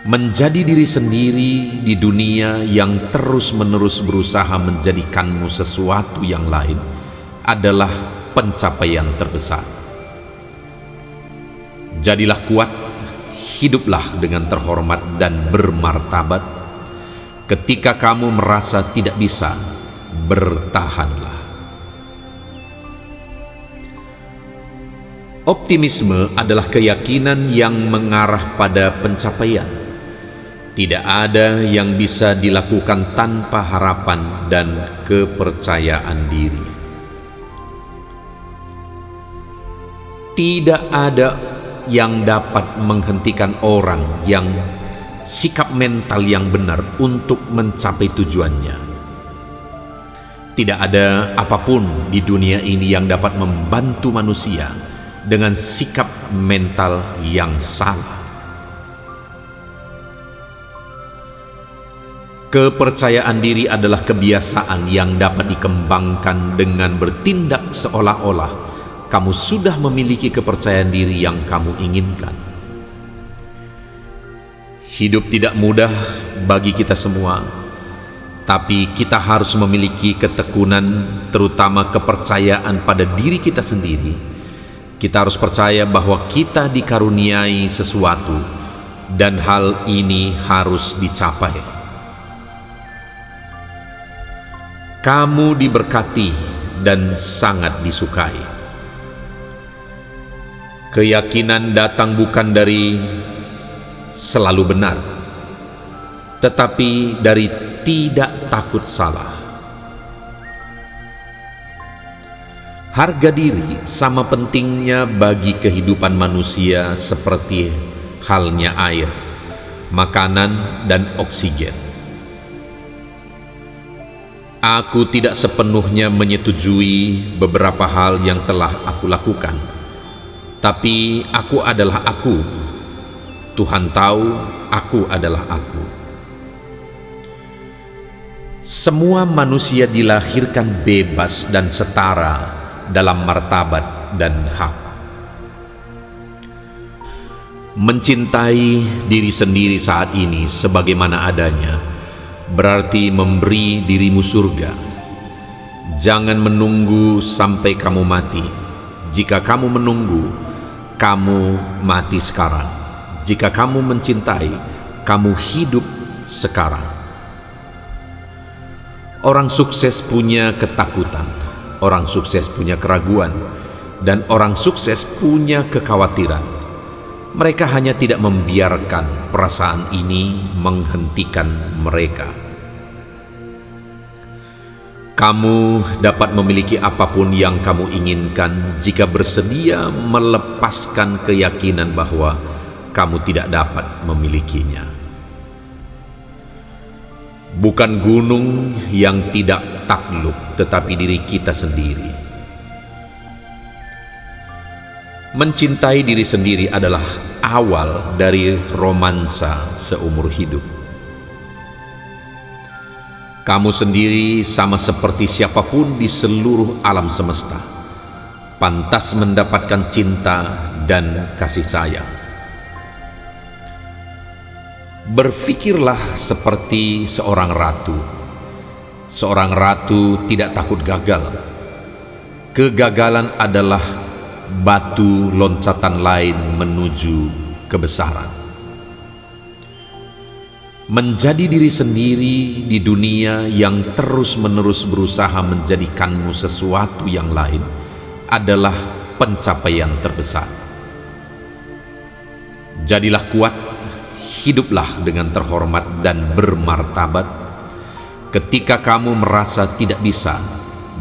Menjadi diri sendiri di dunia yang terus-menerus berusaha menjadikanmu sesuatu yang lain adalah pencapaian terbesar. Jadilah kuat, hiduplah dengan terhormat dan bermartabat. Ketika kamu merasa tidak bisa, bertahanlah. Optimisme adalah keyakinan yang mengarah pada pencapaian. Tidak ada yang bisa dilakukan tanpa harapan dan kepercayaan diri. Tidak ada yang dapat menghentikan orang yang sikap mental yang benar untuk mencapai tujuannya. Tidak ada apapun di dunia ini yang dapat membantu manusia dengan sikap mental yang salah. Kepercayaan diri adalah kebiasaan yang dapat dikembangkan dengan bertindak seolah-olah kamu sudah memiliki kepercayaan diri yang kamu inginkan. Hidup tidak mudah bagi kita semua, tapi kita harus memiliki ketekunan, terutama kepercayaan pada diri kita sendiri. Kita harus percaya bahwa kita dikaruniai sesuatu dan hal ini harus dicapai. Kamu diberkati dan sangat disukai. Keyakinan datang bukan dari selalu benar, tetapi dari tidak takut salah. Harga diri sama pentingnya bagi kehidupan manusia seperti halnya air, makanan, dan oksigen. Aku tidak sepenuhnya menyetujui beberapa hal yang telah aku lakukan, tapi aku adalah aku. Tuhan tahu aku adalah aku. Semua manusia dilahirkan bebas dan setara dalam martabat dan hak. Mencintai diri sendiri saat ini sebagaimana adanya berarti memberi dirimu surga. Jangan menunggu sampai kamu mati. Jika kamu menunggu, kamu mati sekarang. Jika kamu mencintai, kamu hidup sekarang. Orang sukses punya ketakutan, orang sukses punya keraguan, dan orang sukses punya kekhawatiran. Mereka hanya tidak membiarkan perasaan ini menghentikan mereka. Kamu dapat memiliki apapun yang kamu inginkan jika bersedia melepaskan keyakinan bahwa kamu tidak dapat memilikinya. Bukan gunung yang tidak takluk, tetapi diri kita sendiri. Mencintai diri sendiri adalah awal dari romansa seumur hidup. Kamu sendiri sama seperti siapapun di seluruh alam semesta, pantas mendapatkan cinta dan kasih sayang. Berpikirlah seperti seorang ratu. Seorang ratu tidak takut gagal. Kegagalan adalah batu loncatan lain menuju kebesaran. Menjadi diri sendiri di dunia yang terus-menerus berusaha menjadikanmu sesuatu yang lain adalah pencapaian terbesar. Jadilah kuat, hiduplah dengan terhormat dan bermartabat. Ketika kamu merasa tidak bisa,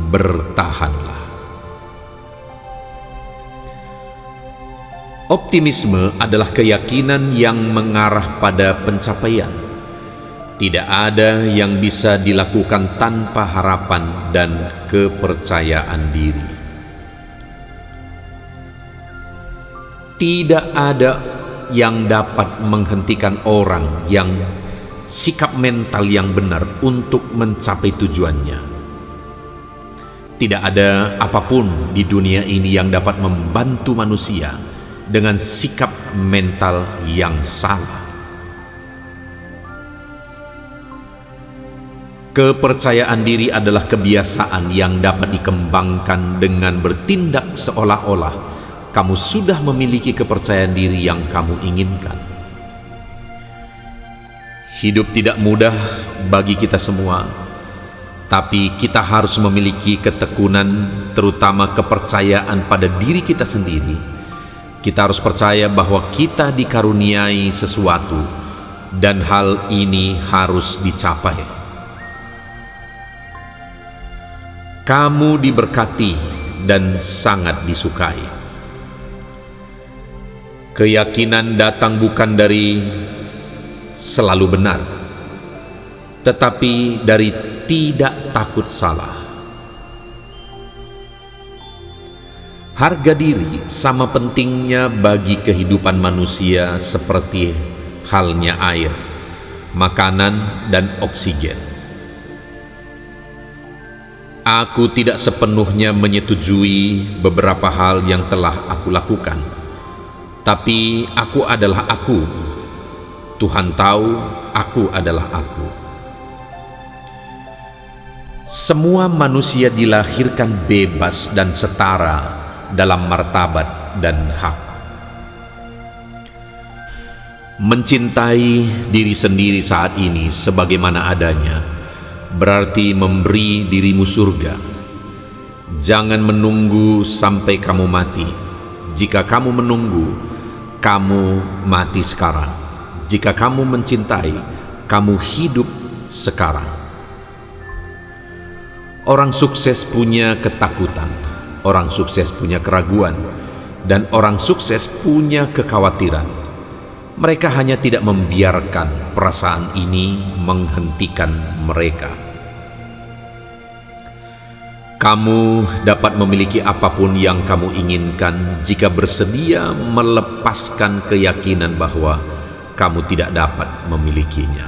bertahanlah. Optimisme adalah keyakinan yang mengarah pada pencapaian. Tidak ada yang bisa dilakukan tanpa harapan dan kepercayaan diri. Tidak ada yang dapat menghentikan orang yang sikap mental yang benar untuk mencapai tujuannya. Tidak ada apapun di dunia ini yang dapat membantu manusia dengan sikap mental yang salah. Kepercayaan diri adalah kebiasaan yang dapat dikembangkan dengan bertindak seolah-olah kamu sudah memiliki kepercayaan diri yang kamu inginkan. Hidup tidak mudah bagi kita semua, tapi kita harus memiliki ketekunan, terutama kepercayaan pada diri kita sendiri. Kita harus percaya bahwa kita dikaruniai sesuatu dan hal ini harus dicapai. Kamu diberkati dan sangat disukai. Keyakinan datang bukan dari selalu benar, tetapi dari tidak takut salah. Harga diri sama pentingnya bagi kehidupan manusia seperti halnya air, makanan, dan oksigen. Aku tidak sepenuhnya menyetujui beberapa hal yang telah aku lakukan, tapi aku adalah aku. Tuhan tahu aku adalah aku. Semua manusia dilahirkan bebas dan setara dalam martabat dan hak. Mencintai diri sendiri saat ini sebagaimana adanya berarti memberi dirimu surga. Jangan menunggu sampai kamu mati. Jika kamu menunggu, kamu mati sekarang. Jika kamu mencintai, kamu hidup sekarang. Orang sukses punya ketakutan, orang sukses punya keraguan, dan orang sukses punya kekhawatiran. Mereka hanya tidak membiarkan perasaan ini menghentikan mereka. Kamu dapat memiliki apapun yang kamu inginkan jika bersedia melepaskan keyakinan bahwa kamu tidak dapat memilikinya.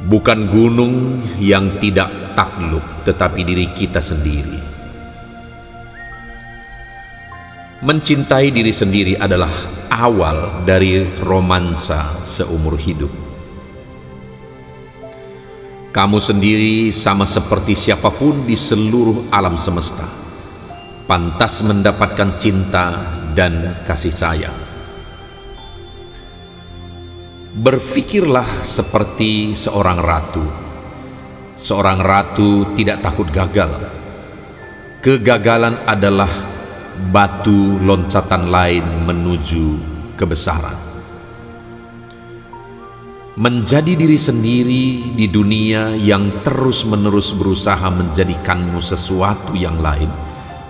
Bukan gunung yang tidak takluk, tetapi diri kita sendiri. Mencintai diri sendiri adalah awal dari romansa seumur hidup. Kamu sendiri sama seperti siapapun di seluruh alam semesta, pantas mendapatkan cinta dan kasih sayang. Berpikirlah seperti seorang ratu. Seorang ratu tidak takut gagal. Kegagalan adalah batu loncatan lain menuju kebesaran. Menjadi diri sendiri di dunia yang terus-menerus berusaha menjadikanmu sesuatu yang lain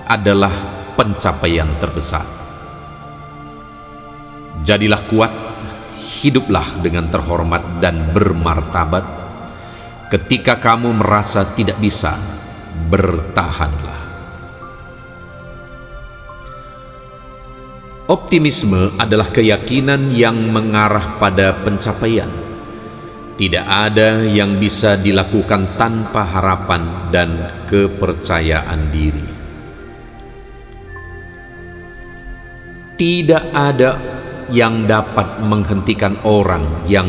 adalah pencapaian terbesar. Jadilah kuat, hiduplah dengan terhormat dan bermartabat. Ketika kamu merasa tidak bisa, bertahanlah. Optimisme adalah keyakinan yang mengarah pada pencapaian. Tidak ada yang bisa dilakukan tanpa harapan dan kepercayaan diri. Tidak ada yang dapat menghentikan orang yang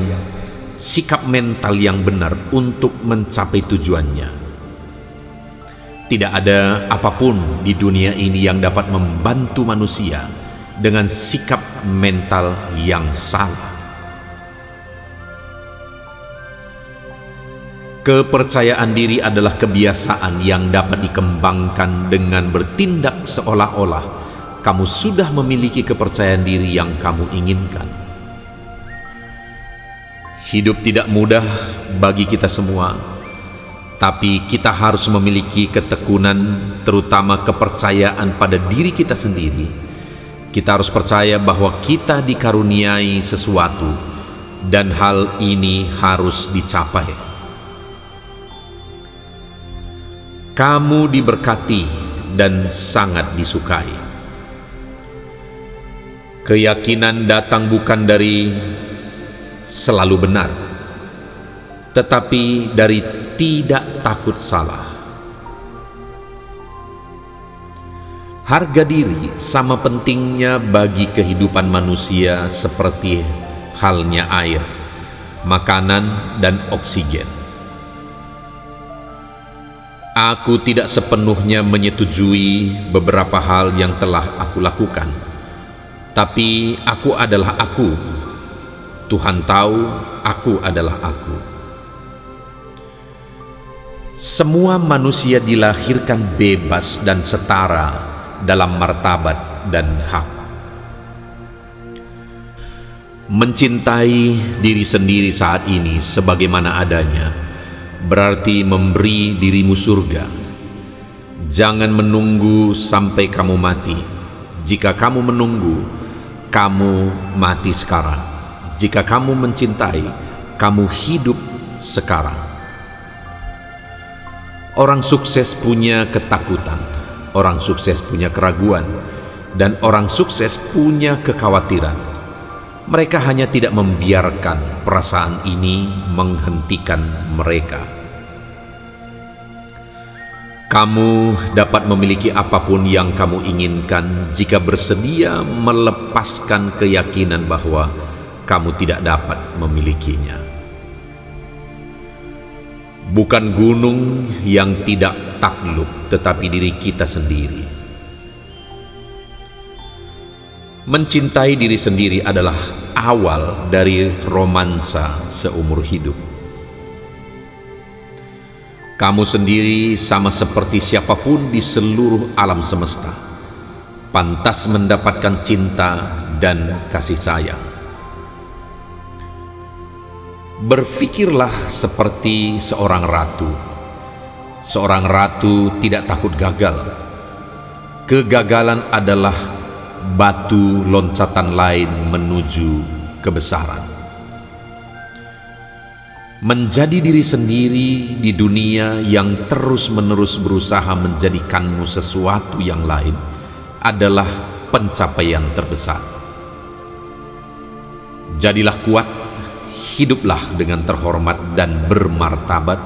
sikap mental yang benar untuk mencapai tujuannya. Tidak ada apapun di dunia ini yang dapat membantu manusia dengan sikap mental yang salah. Kepercayaan diri adalah kebiasaan yang dapat dikembangkan dengan bertindak seolah-olah kamu sudah memiliki kepercayaan diri yang kamu inginkan. Hidup tidak mudah bagi kita semua, tapi kita harus memiliki ketekunan, terutama kepercayaan pada diri kita sendiri. Kita harus percaya bahwa kita dikaruniai sesuatu dan hal ini harus dicapai. Kamu diberkati dan sangat disukai. Keyakinan datang bukan dari selalu benar, tetapi dari tidak takut salah. Harga diri sama pentingnya bagi kehidupan manusia seperti halnya air, makanan, dan oksigen. Aku tidak sepenuhnya menyetujui beberapa hal yang telah aku lakukan, tapi aku adalah aku. Tuhan tahu aku adalah aku. Semua manusia dilahirkan bebas dan setara dalam martabat dan hak. Mencintai diri sendiri saat ini sebagaimana adanya berarti memberi dirimu surga. Jangan menunggu sampai kamu mati. Jika kamu menunggu, kamu mati sekarang. Jika kamu mencintai, kamu hidup sekarang. Orang sukses punya ketakutan, orang sukses punya keraguan, dan orang sukses punya kekhawatiran. Mereka hanya tidak membiarkan perasaan ini menghentikan mereka. Kamu dapat memiliki apapun yang kamu inginkan jika bersedia melepaskan keyakinan bahwa kamu tidak dapat memilikinya. Bukan gunung yang tidak takluk, tetapi diri kita sendiri. Mencintai diri sendiri adalah awal dari romansa seumur hidup. Kamu sendiri sama seperti siapapun di seluruh alam semesta, pantas mendapatkan cinta dan kasih sayang. Berfikirlah seperti seorang ratu. Seorang ratu tidak takut gagal. Kegagalan adalah batu loncatan lain menuju kebesaran. Menjadi diri sendiri di dunia yang terus-menerus berusaha menjadikanmu sesuatu yang lain adalah pencapaian terbesar. Jadilah kuat, hiduplah dengan terhormat dan bermartabat.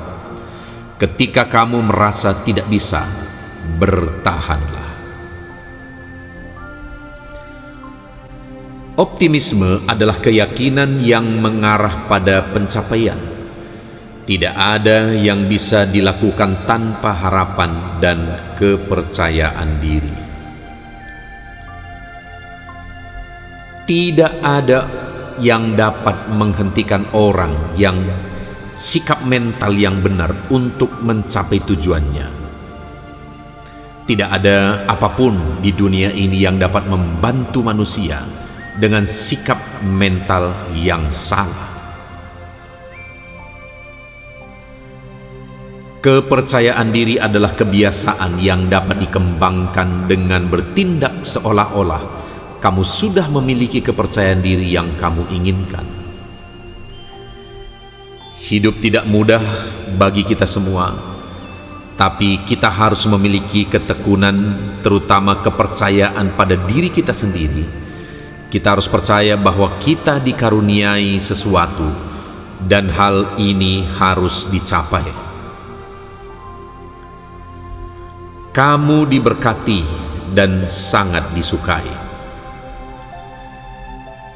Ketika kamu merasa tidak bisa, bertahanlah. Optimisme adalah keyakinan yang mengarah pada pencapaian. Tidak ada yang bisa dilakukan tanpa harapan dan kepercayaan diri. Tidak ada yang dapat menghentikan orang yang sikap mental yang benar untuk mencapai tujuannya. Tidak ada apapun di dunia ini yang dapat membantu manusia dengan sikap mental yang salah. Kepercayaan diri adalah kebiasaan yang dapat dikembangkan dengan bertindak seolah-olah kamu sudah memiliki kepercayaan diri yang kamu inginkan. Hidup tidak mudah bagi kita semua, tapi kita harus memiliki ketekunan, terutama kepercayaan pada diri kita sendiri. Kita harus percaya bahwa kita dikaruniai sesuatu dan hal ini harus dicapai. Kamu diberkati dan sangat disukai.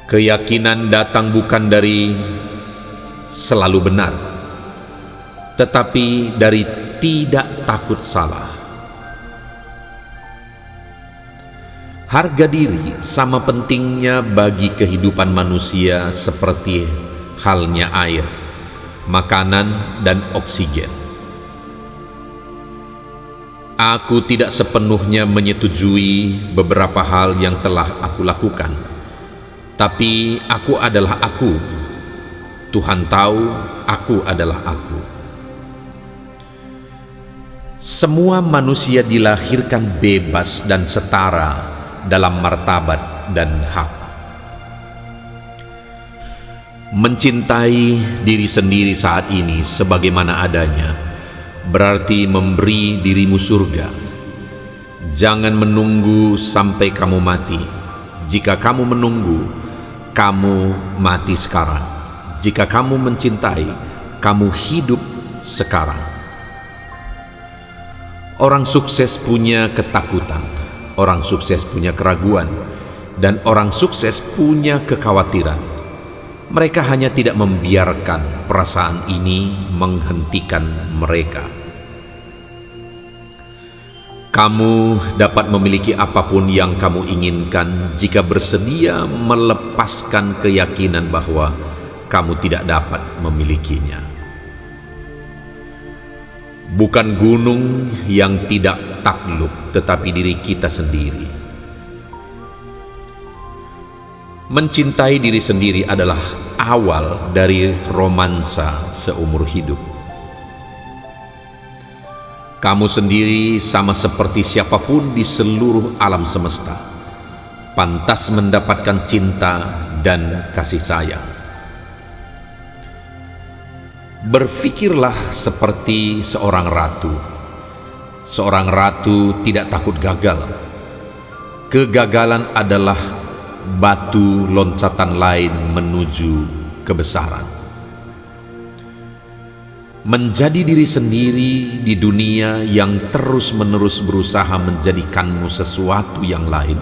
Keyakinan datang bukan dari selalu benar, tetapi dari tidak takut salah. Harga diri sama pentingnya bagi kehidupan manusia seperti halnya air, makanan, dan oksigen. Aku tidak sepenuhnya menyetujui beberapa hal yang telah aku lakukan, tapi aku adalah aku. Tuhan tahu aku adalah aku. Semua manusia dilahirkan bebas dan setara dalam martabat dan hak. Mencintai diri sendiri saat ini sebagaimana adanya berarti memberi dirimu surga. Jangan menunggu sampai kamu mati. Jika kamu menunggu, kamu mati sekarang. Jika kamu mencintai, kamu hidup sekarang. Orang sukses punya ketakutan, orang sukses punya keraguan, dan orang sukses punya kekhawatiran. Mereka hanya tidak membiarkan perasaan ini menghentikan mereka. Kamu dapat memiliki apapun yang kamu inginkan jika bersedia melepaskan keyakinan bahwa kamu tidak dapat memilikinya. Bukan gunung yang tidak takluk, tetapi diri kita sendiri. Mencintai diri sendiri adalah awal dari romansa seumur hidup. Kamu sendiri sama seperti siapapun di seluruh alam semesta, pantas mendapatkan cinta dan kasih sayang. Berpikirlah seperti seorang ratu. Seorang ratu tidak takut gagal. Kegagalan adalah batu loncatan lain menuju kebesaran. Menjadi diri sendiri di dunia yang terus-menerus berusaha menjadikanmu sesuatu yang lain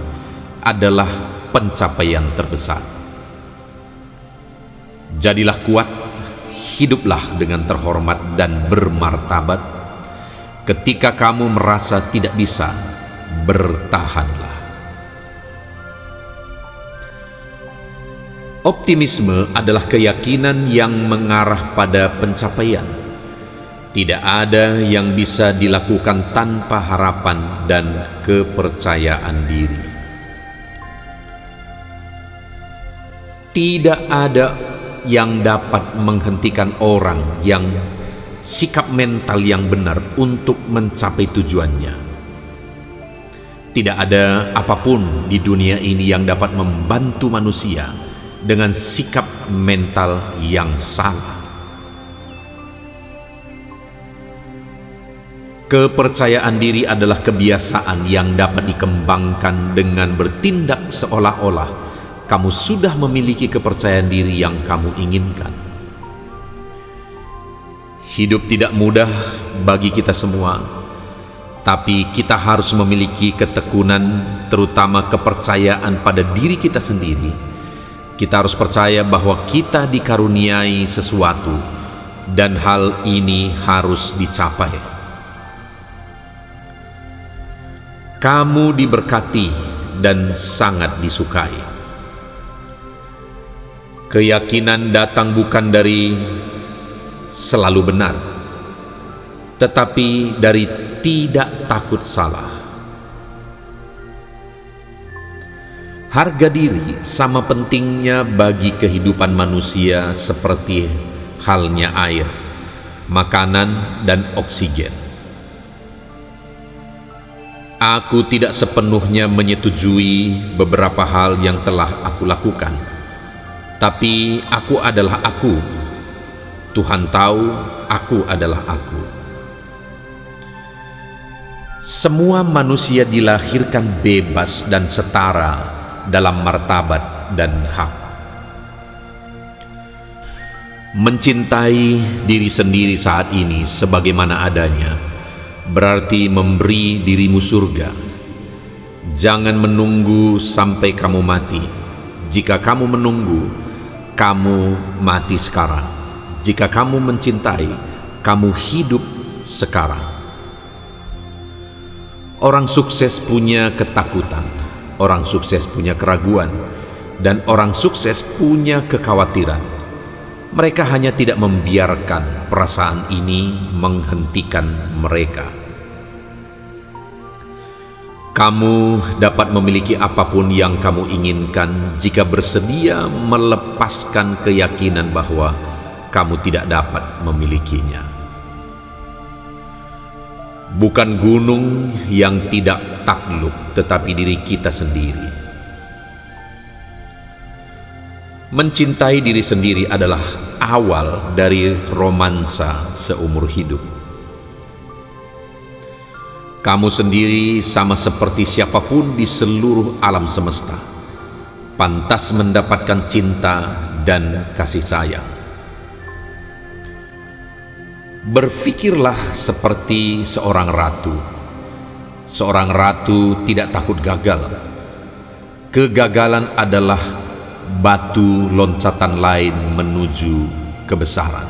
adalah pencapaian terbesar. Jadilah kuat, hiduplah dengan terhormat dan bermartabat. Ketika kamu merasa tidak bisa, bertahanlah. Optimisme adalah keyakinan yang mengarah pada pencapaian. Tidak ada yang bisa dilakukan tanpa harapan dan kepercayaan diri. Tidak ada yang dapat menghentikan orang yang sikap mental yang benar untuk mencapai tujuannya. Tidak ada apapun di dunia ini yang dapat membantu manusia dengan sikap mental yang salah. Kepercayaan diri adalah kebiasaan yang dapat dikembangkan dengan bertindak seolah-olah kamu sudah memiliki kepercayaan diri yang kamu inginkan. Hidup tidak mudah bagi kita semua, tapi kita harus memiliki ketekunan, terutama kepercayaan pada diri kita sendiri. Kita harus percaya bahwa kita dikaruniai sesuatu dan hal ini harus dicapai. Kamu diberkati dan sangat disukai. Keyakinan datang bukan dari selalu benar, tetapi dari tidak takut salah. Harga diri sama pentingnya bagi kehidupan manusia seperti halnya air, makanan, dan oksigen. Aku tidak sepenuhnya menyetujui beberapa hal yang telah aku lakukan, tapi aku adalah aku. Tuhan tahu aku adalah aku. Semua manusia dilahirkan bebas dan setara dalam martabat dan hak. Mencintai diri sendiri saat ini sebagaimana adanya berarti memberi dirimu surga. Jangan menunggu sampai kamu mati. Jika kamu menunggu, kamu mati sekarang. Jika kamu mencintai, kamu hidup sekarang. Orang sukses punya ketakutan, orang sukses punya keraguan, dan orang sukses punya kekhawatiran. Mereka hanya tidak membiarkan perasaan ini menghentikan mereka. Kamu dapat memiliki apapun yang kamu inginkan jika bersedia melepaskan keyakinan bahwa kamu tidak dapat memilikinya. Bukan gunung yang tidak takluk, tetapi diri kita sendiri. Mencintai diri sendiri adalah awal dari romansa seumur hidup. Kamu sendiri sama seperti siapapun di seluruh alam semesta, pantas mendapatkan cinta dan kasih sayang. Berpikirlah seperti seorang ratu. Seorang ratu tidak takut gagal. Kegagalan adalah batu loncatan lain menuju kebesaran.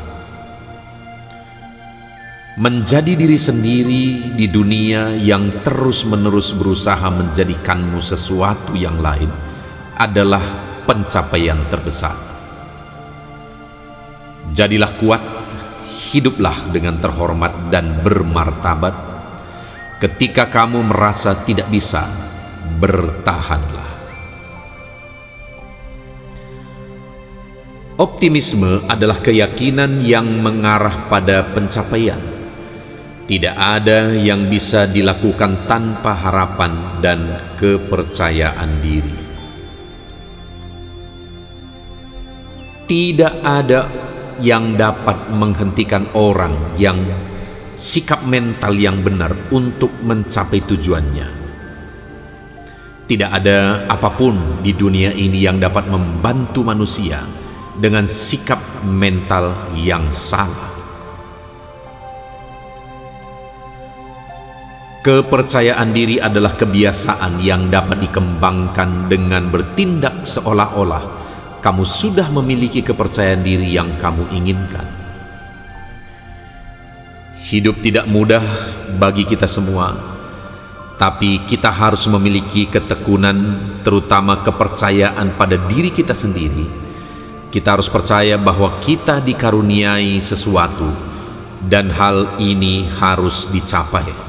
Menjadi diri sendiri di dunia yang terus-menerus berusaha menjadikanmu sesuatu yang lain adalah pencapaian terbesar. Jadilah kuat, hiduplah dengan terhormat dan bermartabat. Ketika kamu merasa tidak bisa, bertahanlah. Optimisme adalah keyakinan yang mengarah pada pencapaian. Tidak ada yang bisa dilakukan tanpa harapan dan kepercayaan diri. Tidak ada yang dapat menghentikan orang yang sikap mental yang benar untuk mencapai tujuannya. Tidak ada apapun di dunia ini yang dapat membantu manusia dengan sikap mental yang salah. Kepercayaan diri adalah kebiasaan yang dapat dikembangkan dengan bertindak seolah-olah kamu sudah memiliki kepercayaan diri yang kamu inginkan. Hidup tidak mudah bagi kita semua, tapi kita harus memiliki ketekunan, terutama kepercayaan pada diri kita sendiri. Kita harus percaya bahwa kita dikaruniai sesuatu dan hal ini harus dicapai.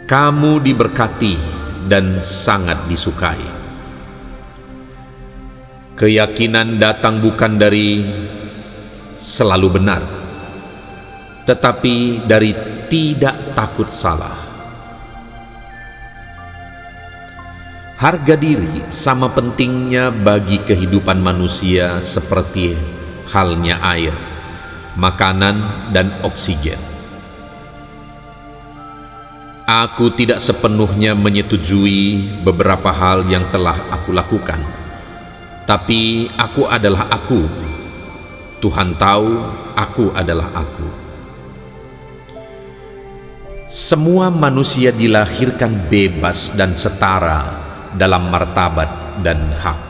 Kamu diberkati dan sangat disukai. Keyakinan datang bukan dari selalu benar, tetapi dari tidak takut salah. Harga diri sama pentingnya bagi kehidupan manusia seperti halnya air, makanan, dan oksigen. Aku tidak sepenuhnya menyetujui beberapa hal yang telah aku lakukan, tapi aku adalah aku. Tuhan tahu aku adalah aku. Semua manusia dilahirkan bebas dan setara dalam martabat dan hak.